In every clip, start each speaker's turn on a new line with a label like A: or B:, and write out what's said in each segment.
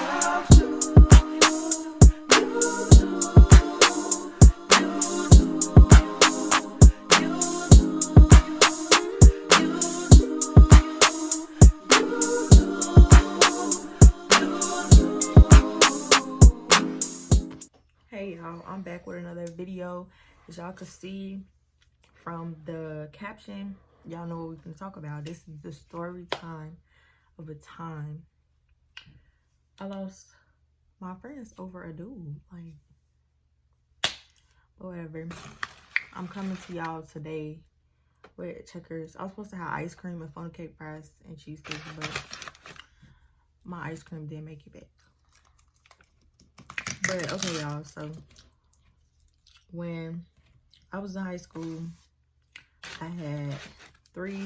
A: Hey y'all, I'm back with another video. As y'all can see from the caption, y'all know what we're gonna talk about. This is the story time of a time I lost my friends over a dude. Like, whatever. I'm coming to y'all today with Checkers. I was supposed to have ice cream and funnel cake fries and cheesecake, but my ice cream didn't make it back. But okay, y'all, so when I was in high school, I had 3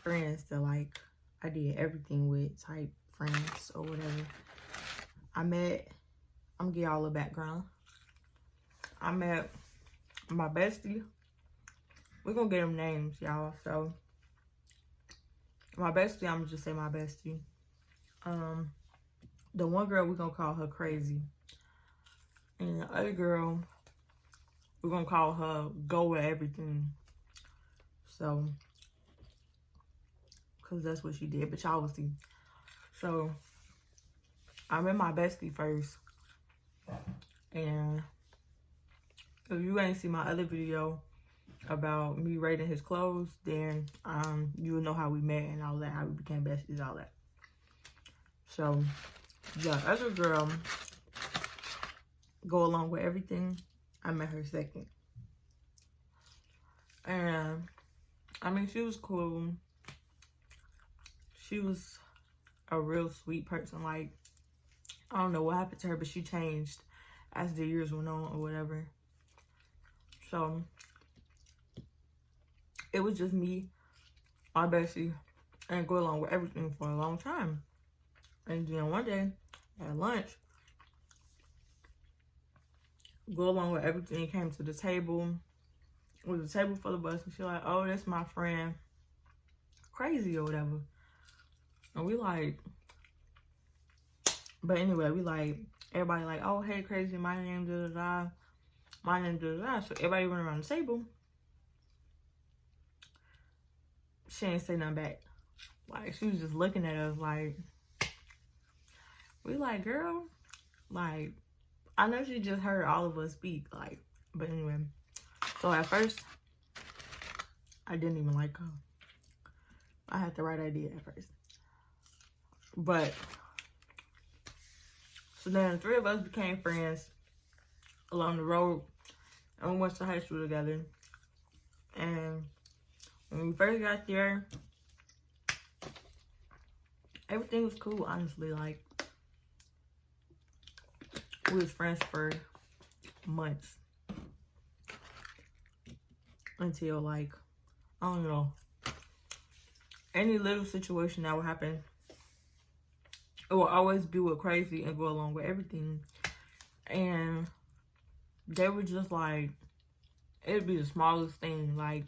A: friends that like I did everything with, type friends or whatever. I'm gonna give y'all a background. I met my bestie. We're gonna get them names, y'all. So my bestie, I'm gonna just say my bestie. The one girl, we're gonna call her Crazy. And the other girl, we're gonna call her Go With Everything. So, cause that's what she did, but y'all will see. So, I met my bestie first. And if you ain't see my other video about me rating his clothes, then you will know how we met and all that, how we became besties, all that. So, the other girl, Go Along With Everything, I met her second. And I mean, she was cool. She was a real sweet person. Like, I don't know what happened to her, but she changed as the years went on or whatever. So it was just me, my bestie, and Go Along With Everything for a long time. And then one day at lunch, Go Along With Everything came to the table. It was a table full of us, and she like, oh, that's my friend Crazy or whatever. And we like, but anyway, we like, everybody like, oh, hey, Crazy, my name, da-da-da. My name, da-da-da. So everybody went around the table. She ain't say nothing back. Like, she was just looking at us like, we like, girl, like, I know she just heard all of us speak, like, but anyway. So at first, I didn't even like her. I had the right idea at first. But, so then the 3 of us became friends along the road, and we went to high school together. And when we first got there, everything was cool, honestly. Like, we was friends for months. Until, like, I don't know, any little situation that would happen, it will always be with Crazy and Go Along With Everything. And they were just like, it'd be the smallest thing. Like,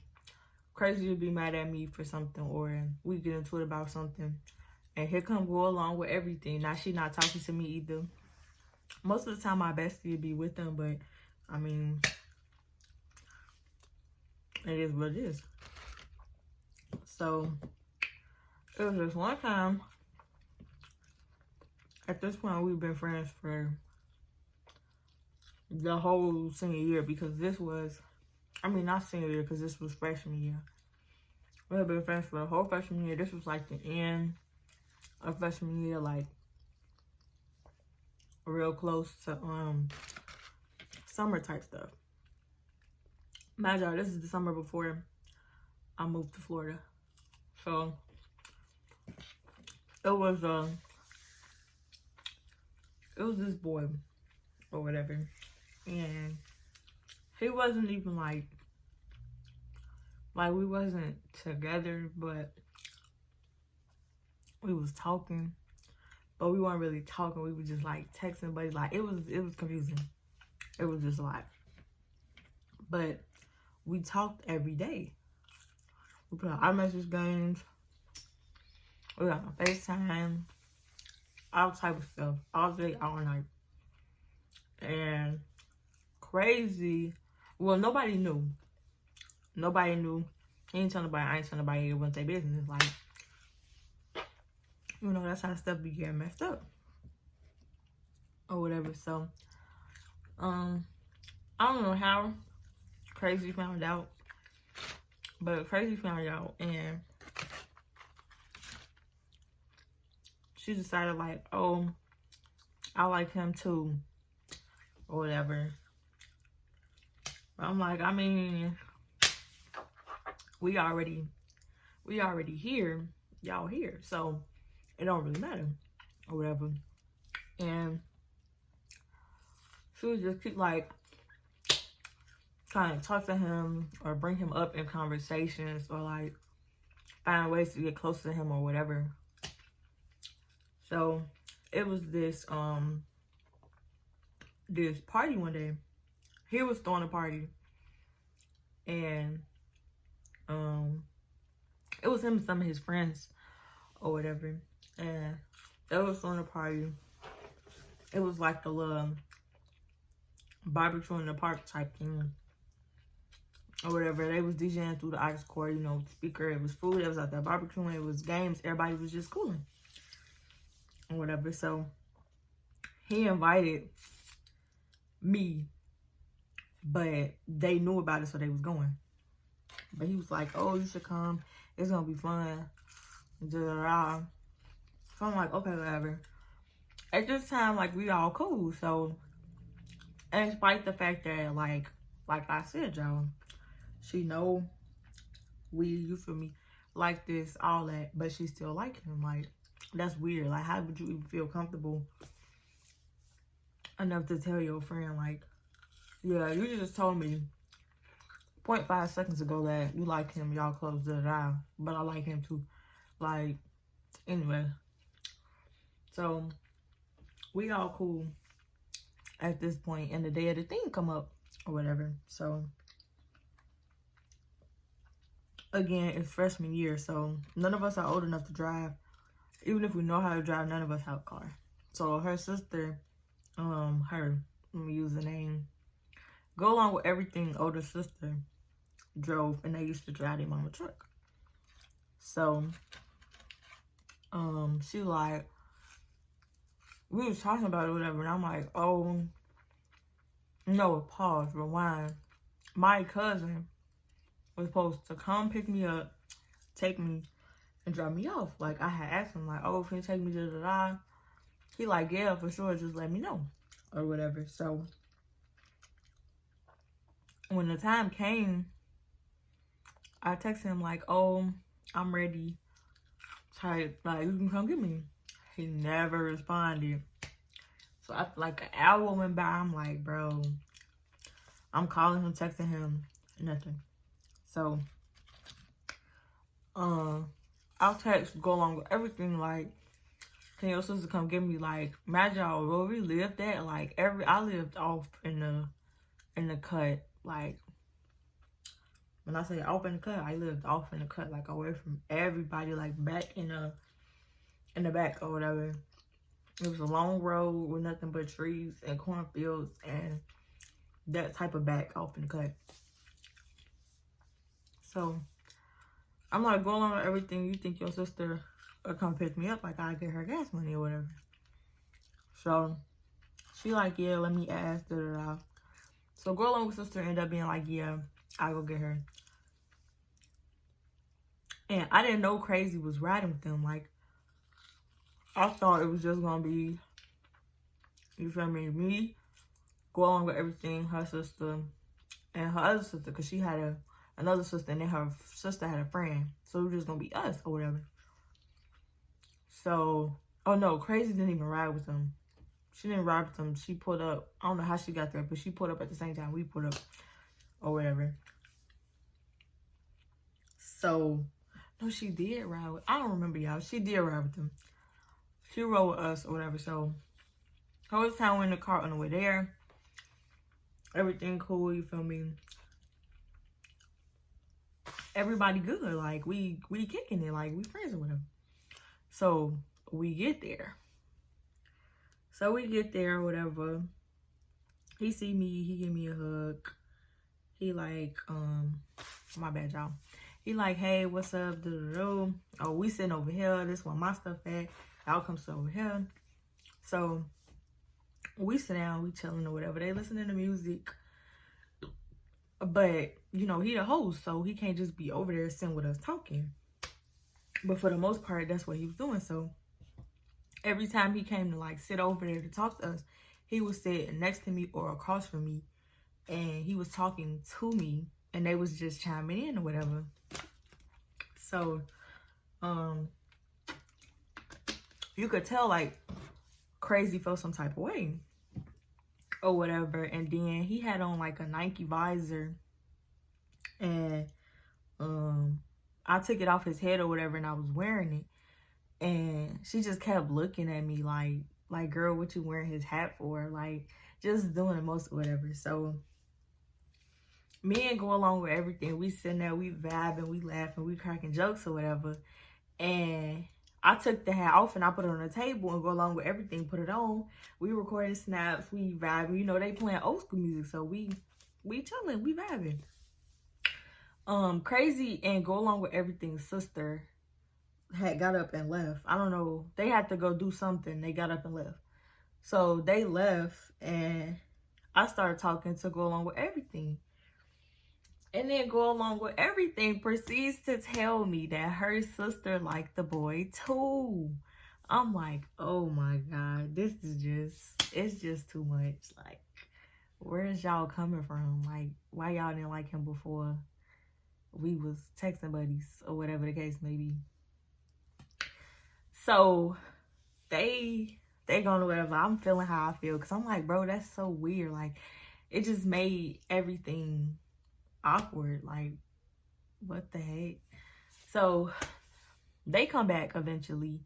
A: Crazy would be mad at me for something, or we get into it about something, and here come Go Along With Everything. Now she not talking to me either. Most of the time my bestie would be with them, but I mean, it is what it is. So it was just one time. At this point, we've been friends for the whole senior year, because this was, I mean, not senior year, because this was freshman year. We have been friends for the whole freshman year. This was like the end of freshman year, like real close to summer type stuff. Mind y'all, this is the summer before I moved to Florida. So it was this boy or whatever, and he wasn't even like we wasn't together, but we was talking, but we weren't really talking. We were just like texting, but like it was confusing. It was just a lot. But we talked every day. We played iMessage games. We got on FaceTime. all type of stuff, all day, all night. And Crazy, well, nobody knew. Nobody knew. He ain't tell nobody, I ain't tell nobody, it wasn't their business. Like, you know, that's how stuff be getting messed up. Or whatever. So, I don't know how Crazy found out. But Crazy found out, and she decided, like, oh, I like him too. Or whatever. But I'm like, I mean, we already here, y'all here, so it don't really matter or whatever. And she would just keep like trying to talk to him or bring him up in conversations or like find ways to get close to him or whatever. So it was this this party one day. He was throwing a party, and it was him and some of his friends or whatever, and they was throwing a party. It was like a little barbecue in the park type thing or whatever. They was DJing through the aux cord, you know, speaker. It was food. It was out there barbecuing. It was games. Everybody was just cooling or whatever. So he invited me, but they knew about it, so they was going. But he was like, oh, you should come. It's going to be fun. Da-da-da. So I'm like, okay, whatever. At this time, like, we all cool. So, and despite the fact that, like I said, y'all, she know we, you feel me, like this, all that, but she still like him. Like, that's weird. Like, how would you even feel comfortable enough to tell your friend, like, yeah, you just told me 0.5 seconds ago that you like him, y'all close, da-da-da, but I like him too. Like, anyway. So, we all cool at this point, and the day of the thing come up or whatever. So, again, it's freshman year, so none of us are old enough to drive. Even if we know how to drive, none of us have a car. So, her sister, let me use the name, go along with everything, older sister drove, and they used to drive their mama truck. So, she like, we was talking about it or whatever, and I'm like, oh, no, pause, rewind. My cousin was supposed to come pick me up, take me, and drop me off. Like, I had asked him, like, oh, can you take me to the line? He like, yeah, for sure, just let me know, or whatever. So, when the time came, I texted him like, oh, I'm ready. Type, like, you can come get me. He never responded. So after like an hour went by, I'm like, bro, I'm calling him, texting him, nothing. So, I'll text, go along with everything, like, can your sister come get me? Like, imagine y'all, where we lived at, like, I lived off in the cut, like, when I say off in the cut, I lived off in the cut, like, away from everybody, like, back in the back or whatever. It was a long road with nothing but trees and cornfields and that type of back off in the cut. So, I'm like, go along with everything. You think your sister will come pick me up, like, I get her gas money or whatever. So, she like, yeah, let me ask, da-da-da. So, go along with sister ended up being like, yeah, I'll go get her. And I didn't know Crazy was riding with them. Like, I thought it was just gonna be, you feel me, go along with everything, her sister, and her other sister, because she had another sister, and then her sister had a friend. So it was just gonna be us or whatever. So, oh no, Crazy didn't even ride with them. She didn't ride with them. She pulled up. I don't know how she got there, but she pulled up at the same time we pulled up or whatever. So, no, she did ride with, I don't remember, y'all. She did ride with them. She rode with us or whatever. So, whole time we're in the car on the way there. Everything cool, you feel me? Everybody good. Like, we kicking it. Like, we friends or whatever. So, we get there. So we get there or whatever. He see me, he give me a hug. He like, my bad, y'all. He like, hey, what's up? Oh, we sitting over here. This where my stuff at. Y'all come sit over here. So we sit down, we chilling or whatever. They listening to music. But, you know, he the host, so he can't just be over there sitting with us talking. But for the most part, that's what he was doing. So every time he came to like sit over there to talk to us, he would sit next to me or across from me. And he was talking to me, and they was just chiming in or whatever. So, you could tell like Crazy felt some type of way or whatever. And then he had on like a Nike visor, and I took it off his head or whatever, and I was wearing it. And she just kept looking at me like, girl, what you wearing his hat for? Like, just doing the most or whatever. So me and go along with everything. We sitting there, we vibing, we laughing, we cracking jokes or whatever. And I took the hat off and I put it on the table and go along with everything, put it on. We recorded snaps, we vibing. You know, they playing old school music, so we chilling, we vibing. Crazy and go along with everything's sister had got up and left. I don't know. They had to go do something. They got up and left. So they left and I started talking to go along with everything. And then go along with everything proceeds to tell me that her sister liked the boy too. I'm like, oh my God, this is just, it's just too much. Like, where's y'all coming from? Like, why y'all didn't like him before we was texting buddies or whatever the case may be? So they gonna whatever. I'm feeling how I feel because I'm like, bro, that's so weird. Like, it just made everything awkward. Like, what the heck? So they come back eventually,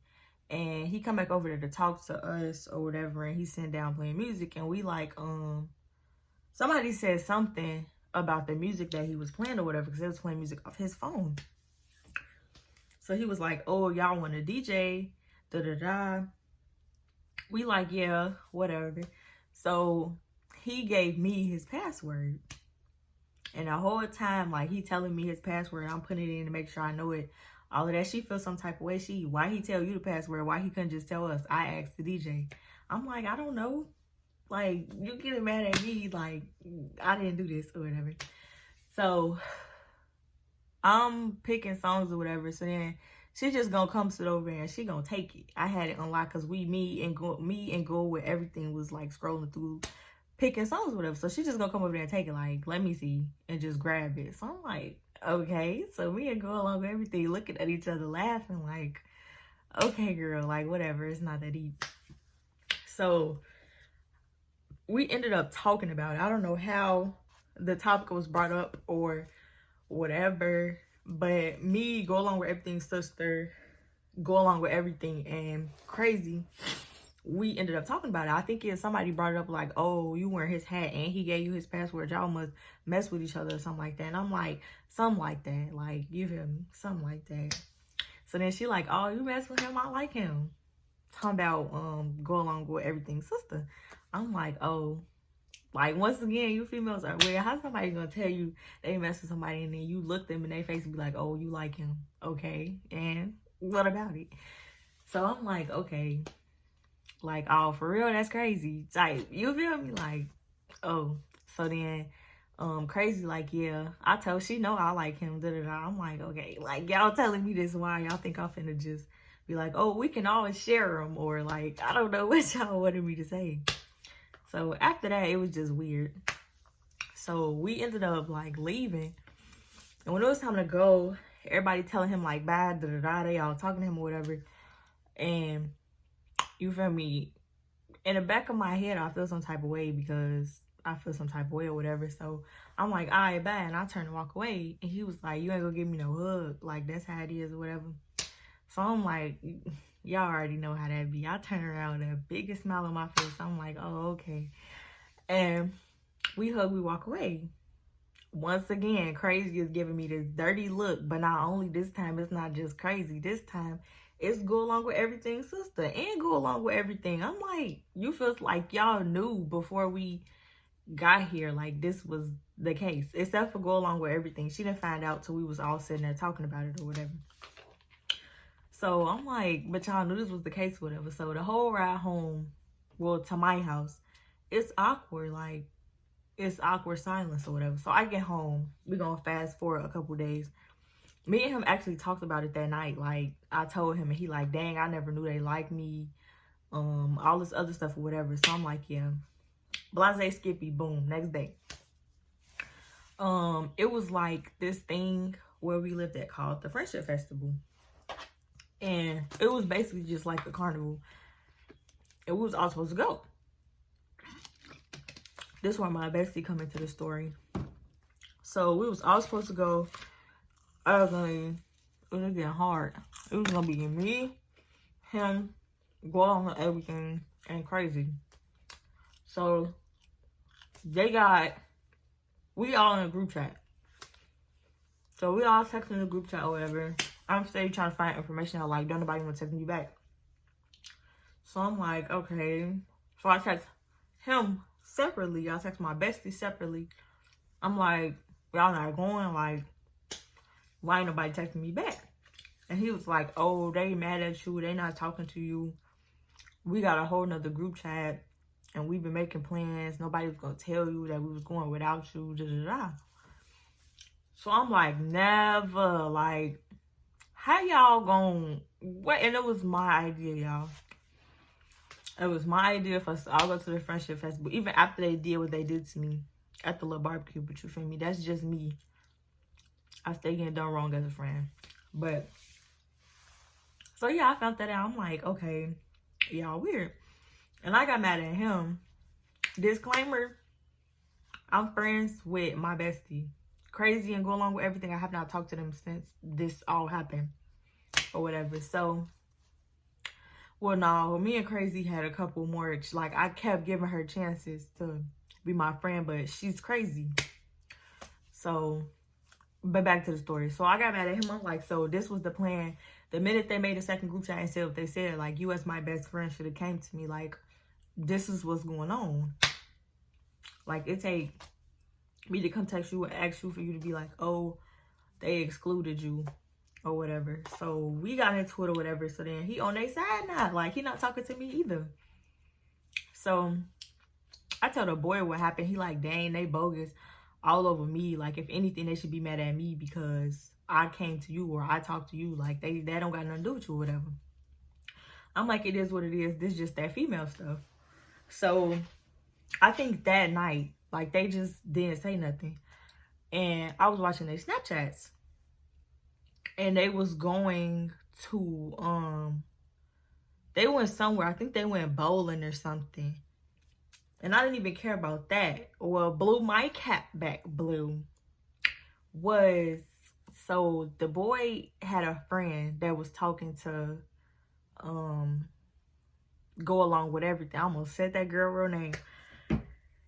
A: and he come back over there to talk to us or whatever, and he's sitting down playing music, and we like, somebody said something about the music that he was playing or whatever, because they was playing music off his phone. So he was like, oh, y'all want a DJ? Da-da-da. We like, yeah, whatever. So he gave me his password. And the whole time, like, he telling me his password, I'm putting it in to make sure I know it. All of that, she feels some type of way. Why he tell you the password? Why he couldn't just tell us? I asked the DJ. I'm like, I don't know. Like, you getting mad at me, like, I didn't do this or whatever. So I'm picking songs or whatever. So then she just gonna come sit over and she gonna take it. I had it unlocked because me and go with everything was like scrolling through picking songs or whatever. So she just gonna come over there and take it, like, let me see, and just grab it. So I'm like, okay. So me and go along with everything, looking at each other, laughing, like, okay, girl, like, whatever, it's not that deep. So we ended up talking about it. I don't know how the topic was brought up or whatever, but me go along with everything, sister, go along with everything, and Crazy, we ended up talking about it. I think somebody brought it up like, oh, you wearing his hat and he gave you his password. Y'all must mess with each other or something like that. And I'm like, something like that. Like, you feel me? Something like that. So then she like, oh, you mess with him? I like him. Talking about go along with everything, sister. I'm like, oh, like, once again, you females are weird. How's somebody gonna tell you they mess with somebody and then you look them in their face and be like, oh, you like him? Okay, and what about it? So I'm like, okay. Like, oh, for real, that's crazy. Like, you feel me? Like, oh. So then Crazy like, yeah, I told she know I like him, da-da-da. I'm like, okay, like, y'all telling me this, why y'all think I'm finna just be like, oh, we can always share them, or like, I don't know what y'all wanted me to say. So after that, it was just weird. So we ended up like leaving, and when it was time to go, everybody telling him like bye, da-da-da, they all talking to him or whatever. And you feel me? In the back of my head, I feel some type of way because I feel some type of way or whatever. So I'm like, all right, bye. And I turn and walk away. And he was like, you ain't gonna give me no hug. Like, that's how it is or whatever. So I'm like, y'all already know how that be. I turn around with the biggest smile on my face. I'm like, oh, okay. And we hug, we walk away. Once again, Crazy is giving me this dirty look. But not only this time, it's not just Crazy. This time, it's go along with everything, sister, and go along with everything. I'm like, you feel like y'all knew before we got here, like this was the case, except for go along with everything. She didn't find out till we was all sitting there talking about it or whatever. So I'm like, but y'all knew this was the case, whatever. So the whole ride home, well, to my house, it's awkward. Like, it's awkward silence or whatever. So I get home. We're going to fast forward a couple days. Me and him actually talked about it that night. Like, I told him, and he like, dang, I never knew they liked me. All this other stuff or whatever. So I'm like, yeah. Blase Skippy, boom, next day. It was like this thing where we lived at called the Friendship Festival. And it was basically just like a carnival. And we was all supposed to go. This is where my bestie come into the story. So we was all supposed to go. I was like, it was getting hard. It was gonna be me, him, go on everything, and crazy. So we all in a group chat. So we all texting the group chat or whatever. I'm still trying to find information out, like, don't nobody want to text me back. So I'm like, okay. So I text him separately. I text my bestie separately. I'm like, y'all not going? Like, why ain't nobody texting me back? And he was like, oh, they mad at you. They not talking to you. We got a whole nother group chat. And we've been making plans. Nobody was going to tell you that we was going without you. Da, da, da. So I'm like, never. Like, how y'all going? What? And it was my idea, y'all. It was my idea for us to all go to the Friendship Festival. Even after they did what they did to me at the little barbecue. But you feel me? That's just me. I stay getting done wrong as a friend. But, so yeah, I found that out. I'm like, okay, y'all weird. And I got mad at him. Disclaimer, I'm friends with my bestie. Crazy and go along with everything. I have not talked to them since this all happened. Or whatever. So, well, no, me and Crazy had a couple more. Like, I kept giving her chances to be my friend. But she's crazy. So, but back to the story. So, I got mad at him. I'm like, so this was the plan. The minute they made a second group chat and said what they said, like, you as my best friend should have came to me. Like, this is what's going on. Like, it take me to come text you and ask you for you to be like, oh, they excluded you or whatever. So we got into it or whatever. So then he on their side now. Like, he not talking to me either. So I tell the boy what happened. He like, dang, they bogus all over me. Like, if anything, they should be mad at me because I came to you or I talked to you. Like, they don't got nothing to do with you or whatever. I'm like, it is what it is. This is just that female stuff. So I think that night, like, they just didn't say nothing. And I was watching their Snapchats. And they was going to, they went somewhere. I think they went bowling or something. And I didn't even care about that. Well, blew my cap back blue was, so the boy had a friend that was talking to, go along with everything. I almost said that girl real name.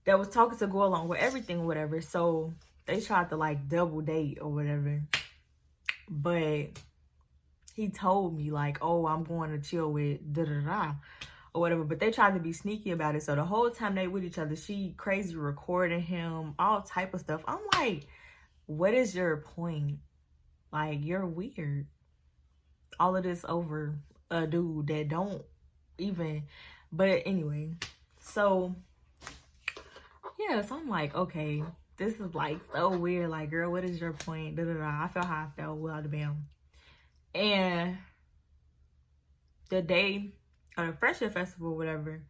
A: That was talking to go along with everything or whatever. So they tried to like double date or whatever. But he told me like, oh, I'm going to chill with da-da-da or whatever. But they tried to be sneaky about it. So the whole time they with each other, she crazy recording him, all type of stuff. I'm like, what is your point? Like, you're weird. All of this over a dude that don't even. But anyway, so yeah, so I'm like, okay, this is like so weird. Like, girl, what is your point? Da, da, da. I felt how I felt without bam. And the day of the Friendship Festival, whatever,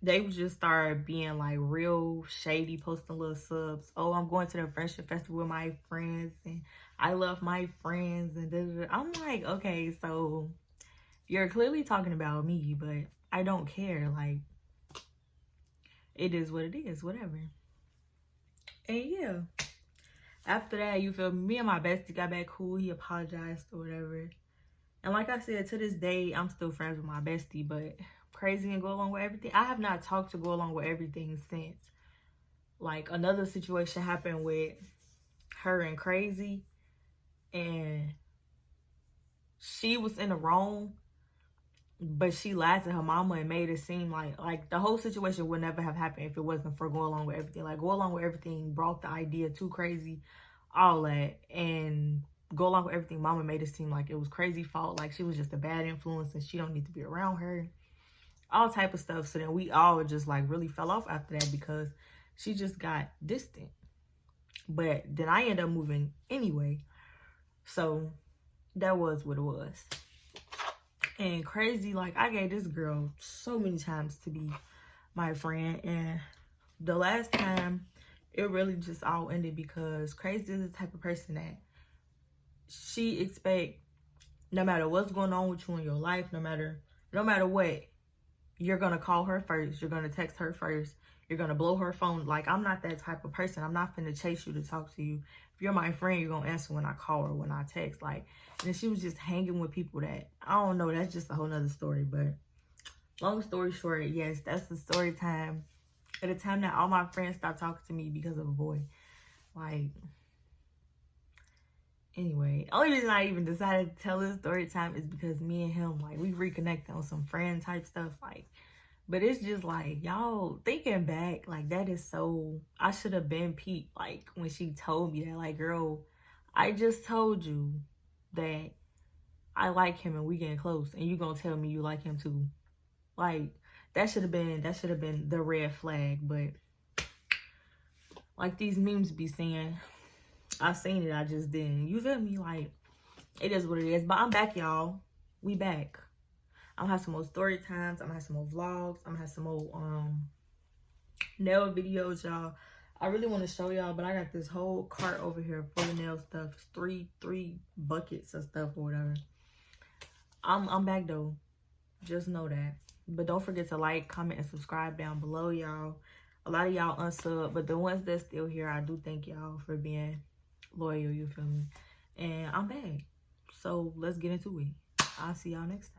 A: they just started being like real shady, posting little subs. Oh, I'm going to the Friendship Festival with my friends and I love my friends and da, da, da. I'm like, okay, so you're clearly talking about me, but I don't care. Like, it is what it is, whatever. And yeah, after that, you feel me and my bestie got back cool. He apologized or whatever. And like I said, to this day, I'm still friends with my bestie, but crazy and go along with everything. I have not talked to go along with everything since. Like, another situation happened with her and Crazy. And she was in the wrong, but she lied to her mama and made it seem like the whole situation would never have happened if it wasn't for Go Along With Everything. Like, Go Along With Everything brought the idea too crazy, all that, and Go Along With Everything mama made it seem like it was crazy fault, like she was just a bad influence and she don't need to be around her, all type of stuff. So then we all just like really fell off after that because she just got distant. But then I ended up moving anyway, so that was what it was. And crazy, like, I gave this girl so many times to be my friend, and the last time it really just all ended because Crazy is the type of person that she expect no matter what's going on with you in your life, no matter what, you're gonna call her first, you're gonna text her first, you're gonna blow her phone. Like, I'm not that type of person. I'm not finna chase you to talk to you. If you're my friend, you're gonna answer when I call or when I text. Like, and she was just hanging with people that, I don't know, that's just a whole nother story. But long story short, yes, that's the story time. At the time that all my friends stopped talking to me because of a boy. Like, anyway, only reason I even decided to tell this story time is because me and him, like, we reconnected on some friend type stuff. Like, but it's just like, y'all, thinking back, like, that is so, I should have been peeped, like, when she told me that, like, girl, I just told you that I like him and we getting close, and you gonna tell me you like him too. Like, that should have been the red flag. But like these memes be saying, I seen it, I just didn't. You feel me? Like, it is what it is. But I'm back, y'all. We back. I'm gonna have some more story times. I'm gonna have some more vlogs. I'm gonna have some more nail videos, y'all. I really want to show y'all, but I got this whole cart over here full of nail stuff. It's three buckets of stuff or whatever. I'm back though. Just know that. But don't forget to like, comment, and subscribe down below, y'all. A lot of y'all unsub, but the ones that's still here, I do thank y'all for being loyal, you feel me? And I'm back. So let's get into it. I'll see y'all next time.